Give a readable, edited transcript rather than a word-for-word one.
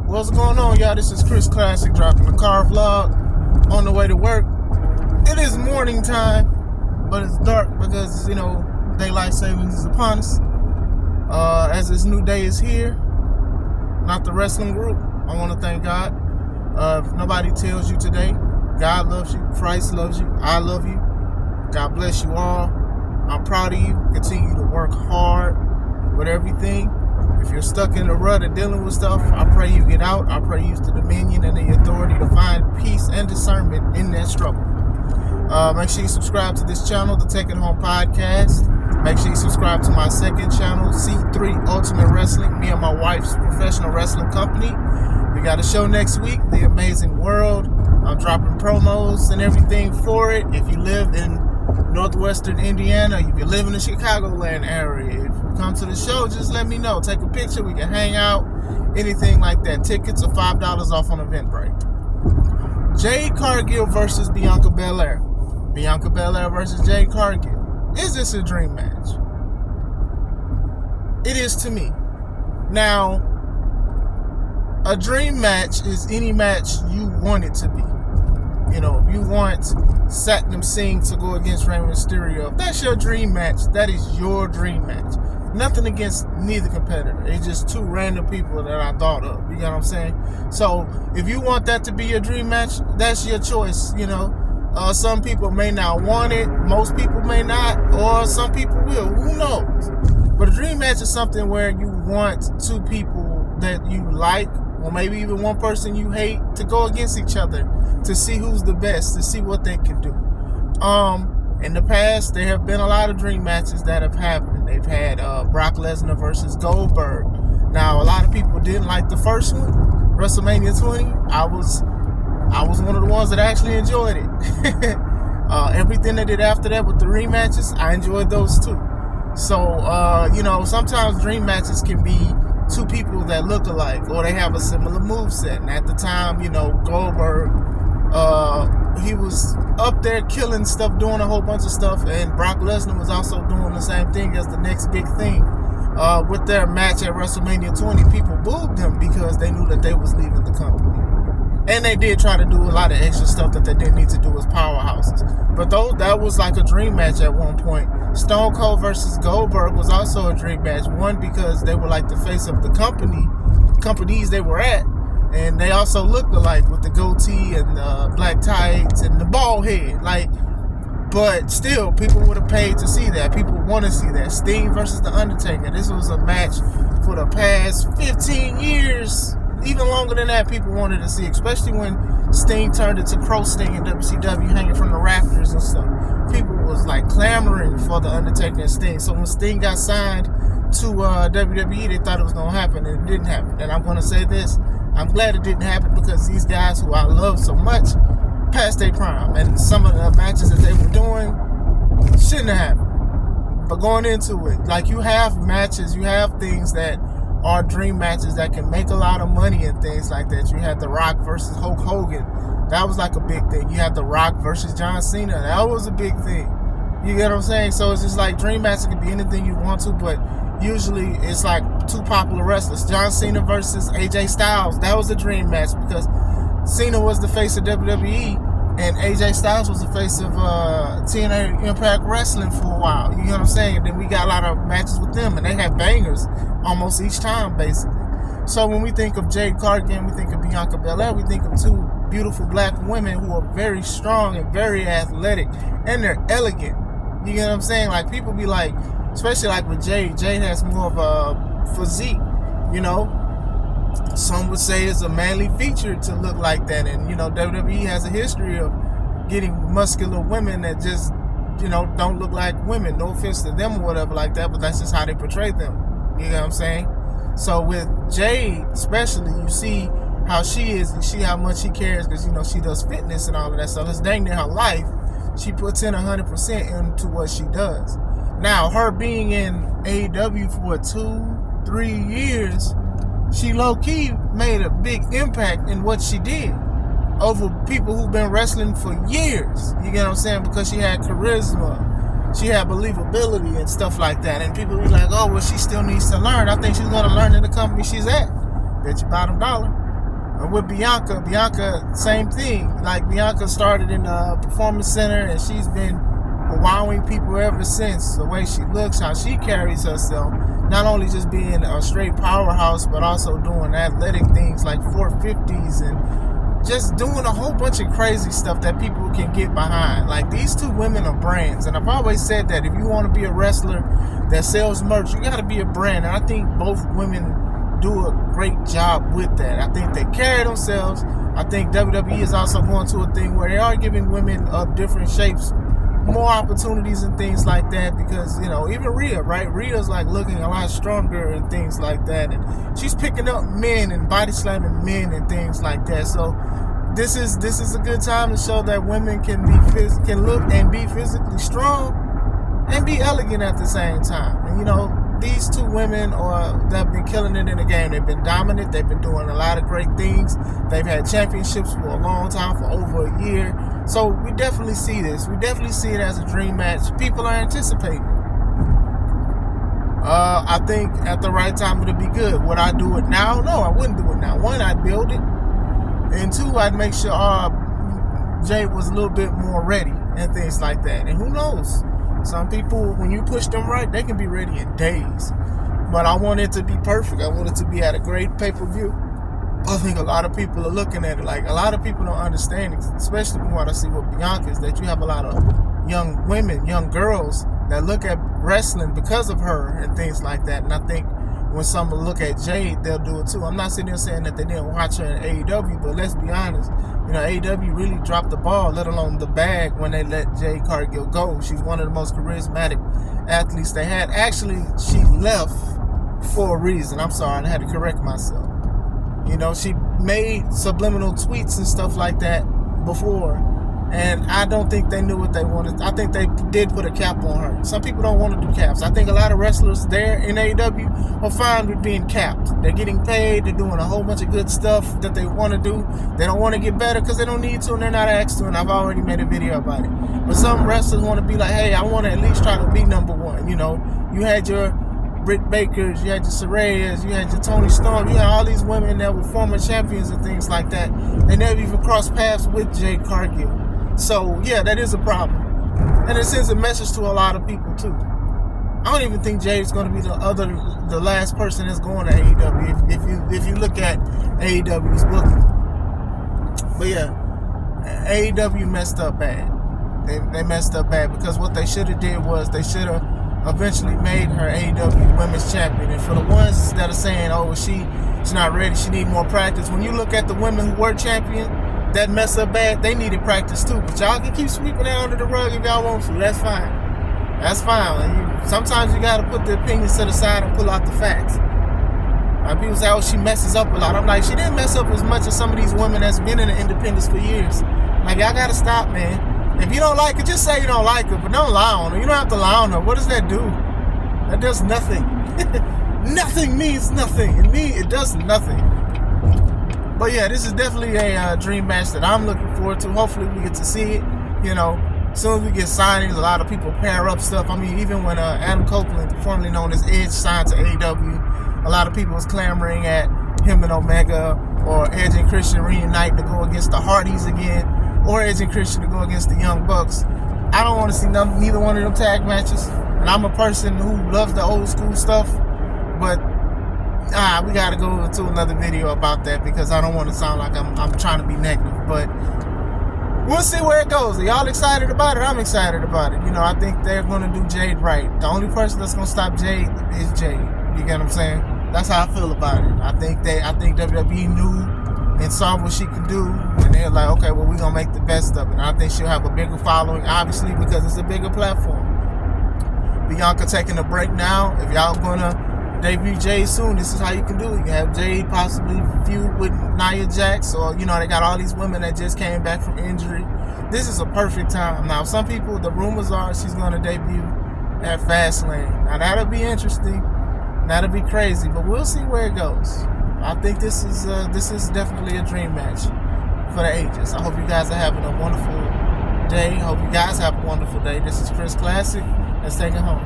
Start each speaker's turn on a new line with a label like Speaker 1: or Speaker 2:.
Speaker 1: What's going on, y'all? This is Chris Classic dropping the car vlog on the way to work. It is morning time, but it's dark because, daylight savings is upon us. As this new day is here, not the wrestling group, I want to thank God. If nobody tells you today, God loves you, Christ loves you, I love you. God bless you all. I'm proud of you. Continue to work hard with everything. If you're stuck in a rut of dealing with stuff, I pray you get out. I pray you use the dominion and the authority to find peace and discernment in that struggle. Make sure you subscribe to this channel, the Take It Home Podcast. Make sure you subscribe to my second channel, C3 Ultimate Wrestling, me and my wife's professional wrestling company. We got a show next week, The Amazing World. I'm dropping promos and everything for it. If you live in Northwestern Indiana, if you live in the Chicagoland area, if you come to the show, just let me know. Take a picture, we can hang out, anything like that. Tickets are $5 off on Eventbrite. Jade Cargill versus Bianca Belair. Bianca Belair versus Jade Cargill. Is this a dream match? It is to me. Now, a dream match is any match you want it to be. If you want Satnam Singh to go against Rey Mysterio, if that's your dream match, that is your dream match. Nothing against neither competitor. It's just two random people that I thought of. You know what I'm saying? So, if you want that to be your dream match, that's your choice, Some people may not want it, most people may not, or some people will. Who knows? But a dream match is something where you want two people that you like, or maybe even one person you hate, to go against each other to see who's the best, to see what they can do. In the past, there have been a lot of dream matches that have happened. They've had Brock Lesnar versus Goldberg. Now, a lot of people didn't like the first one, WrestleMania 20. I was one of the ones that actually enjoyed it. Everything they did after that with the rematches, I enjoyed those too. So, sometimes dream matches can be two people that look alike, or they have a similar moveset. And at the time, Goldberg, he was up there killing stuff, doing a whole bunch of stuff, and Brock Lesnar was also doing the same thing as the next big thing. With their match at WrestleMania 20, people booed them because they knew that they was leaving the company. And they did try to do a lot of extra stuff that they didn't need to do as powerhouses. But that was like a dream match at one point. Stone Cold versus Goldberg was also a dream match. One, because they were like the face of the companies they were at. And they also looked alike with the goatee and the black tights and the bald head. But still, people would have paid to see that. People want to see that. Sting versus The Undertaker. This was a match for the past 15 years. Even longer than that, people wanted to see, especially when Sting turned into Crow Sting in WCW, hanging from the rafters and stuff. People was clamoring for The Undertaker and Sting. So when Sting got signed to WWE, they thought it was going to happen, and it didn't happen. And I'm going to say this, I'm glad it didn't happen, because these guys who I love so much past their prime, and some of the matches that they were doing shouldn't have happened. But going into it, you have matches, you have things that are dream matches that can make a lot of money and things like that. You had The Rock versus Hulk Hogan. That was a big thing. You had The Rock versus John Cena. That was a big thing. You get what I'm saying? So it's just dream matches can be anything you want to, but usually it's two popular wrestlers. John Cena versus AJ Styles. That was a dream match because Cena was the face of WWE and AJ Styles was the face of TNA Impact Wrestling for a while. You know what I'm saying? And then we got a lot of matches with them, and they had bangers almost each time, basically. So when we think of Jade Cargill, we think of Bianca Belair, we think of two beautiful black women who are very strong and very athletic, and they're elegant. You know what I'm saying? People be especially with Jade. Jade has more of a physique, Some would say it's a manly feature to look like that. And, WWE has a history of getting muscular women that just, don't look like women. No offense to them or whatever like that, but that's just how they portray them. You know what I'm saying? So with Jade, especially, you see how she is, and see how much she cares, because, she does fitness and all of that stuff. It's dang near her life. She puts in 100% into what she does. Now, her being in AEW for 2-3 years, she low-key made a big impact in what she did over people who've been wrestling for years. You get what I'm saying? Because she had charisma, she had believability and stuff like that. And people be like, oh, well, she still needs to learn. I think she's going to learn in the company she's at. Bet you bottom dollar. And with Bianca, same thing. Like, Bianca started in the Performance Center, and she's been wowing people ever since. The way she looks, how she carries herself. Not only just being a straight powerhouse, but also doing athletic things like 450s and just doing a whole bunch of crazy stuff that people can get behind. Like, these two women are brands. And I've always said that if you want to be a wrestler that sells merch, you got to be a brand. And I think both women do a great job with that. I think they carry themselves. I think WWE is also going to a thing where they are giving women of different shapes more opportunities and things like that, because, you know, even Rhea, right? Rhea's like looking a lot stronger and things like that, and she's picking up men and body slamming men and things like that. So this is a good time to show that women can look and be physically strong and be elegant at the same time. And, you know, these two women that have been killing it in the game. They've been dominant. They've been doing a lot of great things. They've had championships for a long time, for over a year. So we definitely see this. We definitely see it as a dream match. People are anticipating. I think at the right time it'll be good. Would I do it now? No, I wouldn't do it now. One, I'd build it. And two, I'd make sure Jade was a little bit more ready and things like that. And who knows? Some people, when you push them right, they can be ready in days. But I want it to be perfect. I want it to be at a great pay-per-view. I think a lot of people are looking at it like, a lot of people don't understand, especially from what I see with Bianca, is that you have a lot of young women, young girls that look at wrestling because of her and things like that. And I think when someone look at Jade, they'll do it too. I'm not sitting there saying that they didn't watch her in AEW, but let's be honest. You know, AEW really dropped the ball, let alone the bag, when they let Jade Cargill go. She's one of the most charismatic athletes they had. Actually, she left for a reason. I'm sorry, I had to correct myself. You know, she made subliminal tweets and stuff like that before, and I don't think they knew what they wanted. I think they did put a cap on her. Some people don't want to do caps. I think a lot of wrestlers there in AEW are fine with being capped. They're getting paid. They're doing a whole bunch of good stuff that they want to do. They don't want to get better because they don't need to, and they're not asked to, and I've already made a video about it. But some wrestlers want to be like, hey, I want to at least try to be number one. You know, you had your Britt Bakers, you had your Sarayas, you had your Tony Storm, you had all these women that were former champions and things like that. They never even crossed paths with Jade Cargill. So, yeah, that is a problem. And it sends a message to a lot of people, too. I don't even think Jade's going to be the last person that's going to AEW if you look at AEW's booking. But, yeah, AEW messed up bad. They messed up bad because what they should have did was they should have eventually made her AEW Women's Champion. And for the ones that are saying, oh, she's not ready, she need more practice, when you look at the women who were champion that mess up bad, they needed practice too. But y'all can keep sweeping that under the rug if y'all want to. That's fine. That's fine. And sometimes you got to put the opinions to the side and pull out the facts. Like, people say, oh, she messes up a lot. I'm like, she didn't mess up as much as some of these women that's been in the independents for years. Like, y'all got to stop, man. If you don't like her, just say you don't like her, but don't lie on her. You don't have to lie on her. What does that do? That does nothing. Nothing means nothing. It does nothing. But yeah, this is definitely a dream match that I'm looking forward to. Hopefully we get to see it. You know, as soon as we get signings, a lot of people pair up stuff. I mean, even when Adam Copeland, formerly known as Edge, signed to AEW, a lot of people was clamoring at him and Omega, or Edge and Christian reuniting to go against the Hardys again, or Edge and Christian to go against the Young Bucks. I don't want to see neither one of them tag matches. And I'm a person who loves the old school stuff. But we got to go into another video about that because I don't want to sound like I'm trying to be negative. But we'll see where it goes. Are y'all excited about it? I'm excited about it. You know, I think they're going to do Jade right. The only person that's going to stop Jade is Jade. You get what I'm saying? That's how I feel about it. I think WWE knew and saw what she could do, and they're like, okay, well, we're going to make the best of it. And I think she'll have a bigger following, obviously, because it's a bigger platform. Bianca taking a break now. If y'all going to debut Jade soon, this is how you can do it. You have Jade possibly feud with Nia Jax, or, you know, they got all these women that just came back from injury. This is a perfect time. Now, some people, the rumors are she's going to debut at Fastlane. Now, that'll be interesting. That'll be crazy, but we'll see where it goes. I think this is definitely a dream match for the ages. I hope you guys are having a wonderful day. I hope you guys have a wonderful day. This is Chris Classic. Let's take it home.